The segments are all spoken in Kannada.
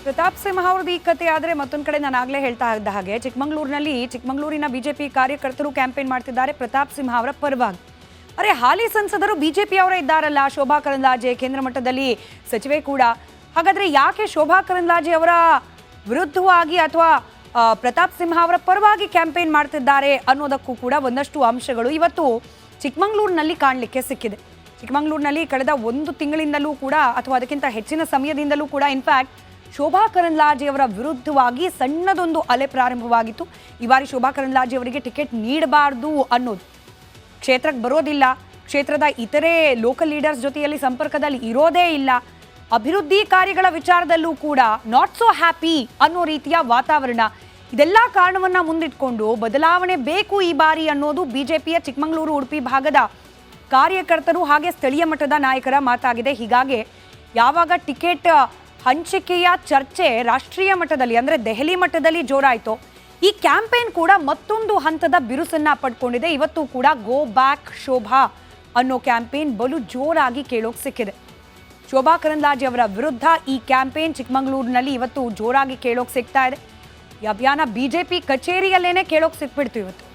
ಪ್ರತಾಪ್ ಸಿಂಹ ಅವರದ್ದು ಈ ಕತೆ ಆದರೆ ಮತ್ತೊಂದು ಕಡೆ ನಾನು ಆಗಲೇ ಹೇಳ್ತಾ ಇದ್ದ ಹಾಗೆ ಚಿಕ್ಕಮಗಳೂರಿನ ಬಿಜೆಪಿ ಕಾರ್ಯಕರ್ತರು ಕ್ಯಾಂಪೇನ್ ಮಾಡ್ತಿದ್ದಾರೆ ಪ್ರತಾಪ್ ಸಿಂಹ ಅವರ ಪರವಾಗಿ. ಅರೆ ಹಾಲಿ ಸಂಸದರು ಬಿಜೆಪಿ ಅವರೇ ಇದ್ದಾರಲ್ಲ, ಶೋಭಾ ಕರಂದ್ಲಾಜೆ ಕೇಂದ್ರ ಮಟ್ಟದಲ್ಲಿ ಸಚಿವೆ ಕೂಡ. ಹಾಗಾದ್ರೆ ಯಾಕೆ ಶೋಭಾ ಕರಂದ್ಲಾಜೆ ಅವರ ವಿರುದ್ಧವಾಗಿ ಅಥವಾ ಪ್ರತಾಪ್ ಸಿಂಹ ಅವರ ಪರವಾಗಿ ಕ್ಯಾಂಪೇನ್ ಮಾಡ್ತಿದ್ದಾರೆ ಅನ್ನೋದಕ್ಕೂ ಕೂಡ ಒಂದಷ್ಟು ಅಂಶಗಳು ಇವತ್ತು ಚಿಕ್ಕಮಗಳೂರಿನಲ್ಲಿ ಕಾಣಲಿಕ್ಕೆ ಸಿಕ್ಕಿದೆ. ಚಿಕ್ಕಮಗಳೂರಿನಲ್ಲಿ ಕಳೆದ ಒಂದು ತಿಂಗಳಿಂದಲೂ ಕೂಡ ಅಥವಾ ಅದಕ್ಕಿಂತ ಹೆಚ್ಚಿನ ಸಮಯದಿಂದಲೂ ಕೂಡ ಇನ್ಫ್ಯಾಕ್ಟ್ ಶೋಭಾ ಕರಂದ್ಲಾಜೆ ಅವರ ವಿರುದ್ಧವಾಗಿ ಸಣ್ಣದೊಂದು ಅಲೆ ಪ್ರಾರಂಭವಾಗಿತ್ತು. ಈ ಬಾರಿ ಶೋಭಾ ಕರಂದ್ಲಾಜೆ ಅವರಿಗೆ ಟಿಕೆಟ್ ನೀಡಬಾರ್ದು ಅನ್ನೋದು, ಕ್ಷೇತ್ರಕ್ಕೆ ಬರೋದಿಲ್ಲ, ಕ್ಷೇತ್ರದ ಇತರೆ ಲೋಕಲ್ ಲೀಡರ್ಸ್ ಜೊತೆಯಲ್ಲಿ ಸಂಪರ್ಕದಲ್ಲಿ ಇರೋದೇ ಇಲ್ಲ, ಅಭಿವೃದ್ಧಿ ಕಾರ್ಯಗಳ ವಿಚಾರದಲ್ಲೂ ಕೂಡ ನಾಟ್ ಸೋ ಹ್ಯಾಪಿ ಅನ್ನೋ ರೀತಿಯ ವಾತಾವರಣ, ಇದೆಲ್ಲ ಕಾರಣವನ್ನ ಮುಂದಿಟ್ಕೊಂಡು ಬದಲಾವಣೆ ಬೇಕು ಈ ಬಾರಿ ಅನ್ನೋದು ಬಿಜೆಪಿಯ ಚಿಕ್ಕಮಗಳೂರು ಉಡುಪಿ ಭಾಗದ ಕಾರ್ಯಕರ್ತರು ಹಾಗೆ ಸ್ಥಳೀಯ ಮಟ್ಟದ ನಾಯಕರ ಮಾತಾಗಿದೆ. ಹೀಗಾಗಿ ಯಾವಾಗ ಟಿಕೆಟ್ ಹಂಚಿಕೆಯ ಚರ್ಚೆ ರಾಷ್ಟ್ರೀಯ ಮಟ್ಟದಲ್ಲಿ ಅಂದರೆ ದೆಹಲಿ ಮಟ್ಟದಲ್ಲಿ ಜೋರಾಯಿತು, ಈ ಕ್ಯಾಂಪೇನ್ ಕೂಡ ಮತ್ತೊಂದು ಹಂತದ ಬಿರುಸನ್ನ ಪಡ್ಕೊಂಡಿದೆ. ಇವತ್ತು ಕೂಡ ಗೋ ಬ್ಯಾಕ್ ಶೋಭಾ ಅನ್ನೋ ಕ್ಯಾಂಪೇನ್ ಬಲು ಜೋರಾಗಿ ಕೇಳೋಕೆ ಸಿಕ್ಕಿದೆ. ಶೋಭಾ ಕರಂದ್ಲಾಜೆ ಅವರ ವಿರುದ್ಧ ಈ ಕ್ಯಾಂಪೇನ್ ಚಿಕ್ಕಮಗಳೂರಿನಲ್ಲಿ ಇವತ್ತು ಜೋರಾಗಿ ಕೇಳೋಕೆ ಸಿಗ್ತಾ ಇದೆ. ಈ ಅಭಿಯಾನ ಬಿಜೆಪಿ ಕಚೇರಿಯಲ್ಲೇನೆ ಕೇಳೋಕೆ ಸಿಕ್ಬಿಡ್ತು. ಇವತ್ತು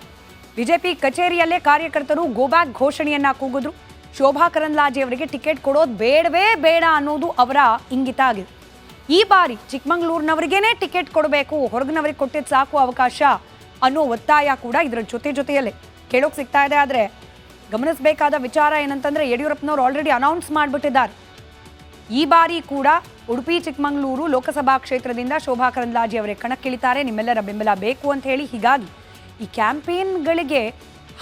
ಬಿಜೆಪಿ ಕಚೇರಿಯಲ್ಲೇ ಕಾರ್ಯಕರ್ತರು ಗೋ ಬ್ಯಾಕ್ ಘೋಷಣೆಯನ್ನ ಕೂಗಿದ್ರು. ಶೋಭಾ ಕರಂದ್ಲಾಜೆ ಅವರಿಗೆ ಟಿಕೆಟ್ ಕೊಡೋದು ಬೇಡವೇ ಬೇಡ ಅನ್ನೋದು ಅವರ ಇಂಗಿತ ಆಗಿದೆ. ಈ ಬಾರಿ ಚಿಕ್ಕಮಗಳೂರಿನವರಿಗೇನೆ ಟಿಕೆಟ್ ಕೊಡಬೇಕು, ಹೊರಗಿನವರಿಗೆ ಕೊಟ್ಟಿದ್ದು ಸಾಕು ಅವಕಾಶ ಅನ್ನೋ ಒತ್ತಾಯ ಕೂಡ ಇದರ ಜೊತೆಯಲ್ಲೇ ಕೇಳೋಕೆ ಸಿಗ್ತಾ ಇದೆ. ಆದರೆ ಗಮನಿಸಬೇಕಾದ ವಿಚಾರ ಏನಂತಂದ್ರೆ ಯಡಿಯೂರಪ್ಪನವರು ಆಲ್ರೆಡಿ ಅನೌನ್ಸ್ ಮಾಡಿಬಿಟ್ಟಿದ್ದಾರೆ, ಈ ಬಾರಿ ಕೂಡ ಉಡುಪಿ ಚಿಕ್ಕಮಗಳೂರು ಲೋಕಸಭಾ ಕ್ಷೇತ್ರದಿಂದ ಶೋಭಾ ಕರಂದ್ಲಾಜೆ ಅವರೇ ಕಣಕ್ಕಿಳಿತಾರೆ, ನಿಮ್ಮೆಲ್ಲರ ಬೆಂಬಲ ಬೇಕು ಅಂತ ಹೇಳಿ. ಹೀಗಾಗಿ ಈ ಕ್ಯಾಂಪೇನ್ಗಳಿಗೆ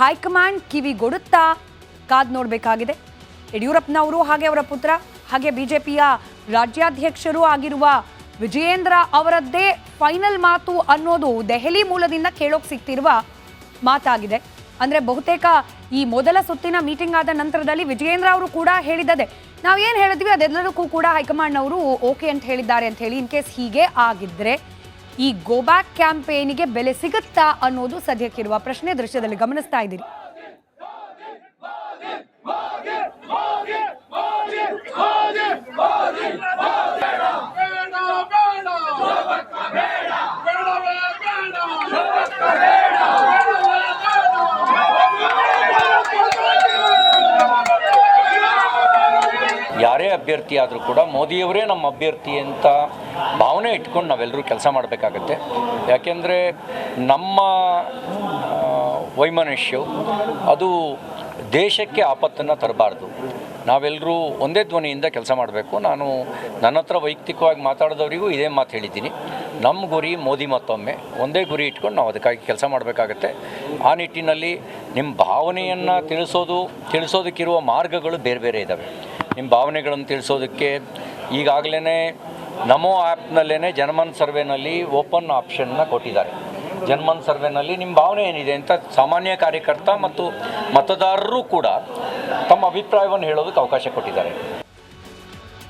ಹೈಕಮಾಂಡ್ ಕಿವಿಗೊಡುತ್ತಾ ಕಾದು ನೋಡಬೇಕಾಗಿದೆ. ಯಡಿಯೂರಪ್ಪನವರು ಹಾಗೆ ಅವರ ಪುತ್ರ ಹಾಗೆ ಬಿಜೆಪಿಯ ರಾಜ್ಯಾಧ್ಯಕ್ಷರು ಆಗಿರುವ ವಿಜಯೇಂದ್ರ ಅವರದ್ದೇ ಫೈನಲ್ ಮಾತು ಅನ್ನೋದು ದೆಹಲಿ ಮೂಲದಿಂದ ಕೇಳೋಕೆ ಸಿಗ್ತಿರುವ ಮಾತಾಗಿದೆ. ಅಂದರೆ ಬಹುತೇಕ ಈ ಮೊದಲ ಸುತ್ತಿನ ಮೀಟಿಂಗ್ ಆದ ನಂತರದಲ್ಲಿ ವಿಜಯೇಂದ್ರ ಅವರು ಕೂಡ ಹೇಳಿದ್ದದೆ, ನಾವೇನು ಹೇಳಿದ್ವಿ ಅದೆಲ್ಲದಕ್ಕೂ ಕೂಡ ಹೈಕಮಾಂಡ್ನವರು ಓಕೆ ಅಂತ ಹೇಳಿದ್ದಾರೆ ಅಂತ ಹೇಳಿ. ಇನ್ ಕೇಸ್ ಹೀಗೆ ಆಗಿದ್ರೆ ಈ ಗೋಬ್ಯಾಕ್ ಕ್ಯಾಂಪೇನಿಗೆ ಬೆಲೆ ಸಿಗುತ್ತಾ ಅನ್ನೋದು ಸದ್ಯಕ್ಕಿರುವ ಪ್ರಶ್ನೆ. ದೃಶ್ಯದಲ್ಲಿ ಗಮನಿಸ್ತಾ ಇದ್ದೀರಿ. ಯಾರೇ ಅಭ್ಯರ್ಥಿ ಆದರೂ ಕೂಡ ಮೋದಿಯವರೇ ನಮ್ಮ ಅಭ್ಯರ್ಥಿ ಅಂತ ಭಾವನೆ ಇಟ್ಕೊಂಡು ನಾವೆಲ್ಲರೂ ಕೆಲಸ ಮಾಡಬೇಕಾಗತ್ತೆ. ಯಾಕೆಂದರೆ ನಮ್ಮ ವೈಮನಸ್ಯವು ಅದು ದೇಶಕ್ಕೆ ಆಪತ್ತನ್ನು ತರಬಾರ್ದು. ನಾವೆಲ್ಲರೂ ಒಂದೇ ಧ್ವನಿಯಿಂದ ಕೆಲಸ ಮಾಡಬೇಕು. ನನ್ನ ಹತ್ರ ವೈಯಕ್ತಿಕವಾಗಿ ಮಾತಾಡಿದವರಿಗೂ ಇದೇ ಮಾತು ಹೇಳಿದ್ದೀನಿ, ನಮ್ಮ ಗುರಿ ಮೋದಿ ಮತ್ತೊಮ್ಮೆ, ಒಂದೇ ಗುರಿ ಇಟ್ಕೊಂಡು ನಾವು ಅದಕ್ಕಾಗಿ ಕೆಲಸ ಮಾಡಬೇಕಾಗತ್ತೆ. ಆ ನಿಟ್ಟಿನಲ್ಲಿ ನಿಮ್ಮ ಭಾವನೆಯನ್ನು ತಿಳಿಸೋದಕ್ಕಿರುವ ಮಾರ್ಗಗಳು ಬೇರೆ ಬೇರೆ ಇದ್ದಾವೆ. ನಿಮ್ಮ ಭಾವನೆಗಳನ್ನು ತಿಳಿಸೋದಕ್ಕೆ ಈಗಾಗಲೇ ನಮೋ ಆ್ಯಪ್ನಲ್ಲೇ ಜನಮನ್ ಸರ್ವೆನಲ್ಲಿ ಓಪನ್ ಆಪ್ಷನ್ನ ಕೊಟ್ಟಿದ್ದಾರೆ. ಜನಮನ್ ಸರ್ವೆನಲ್ಲಿ ನಿಮ್ಮ ಭಾವನೆ ಏನಿದೆ ಅಂತ ಸಾಮಾನ್ಯ ಕಾರ್ಯಕರ್ತ ಮತ್ತು ಮತದಾರರು ಕೂಡ ತಮ್ಮ ಅಭಿಪ್ರಾಯವನ್ನು ಹೇಳೋದಕ್ಕೆ ಅವಕಾಶ ಕೊಟ್ಟಿದ್ದಾರೆ.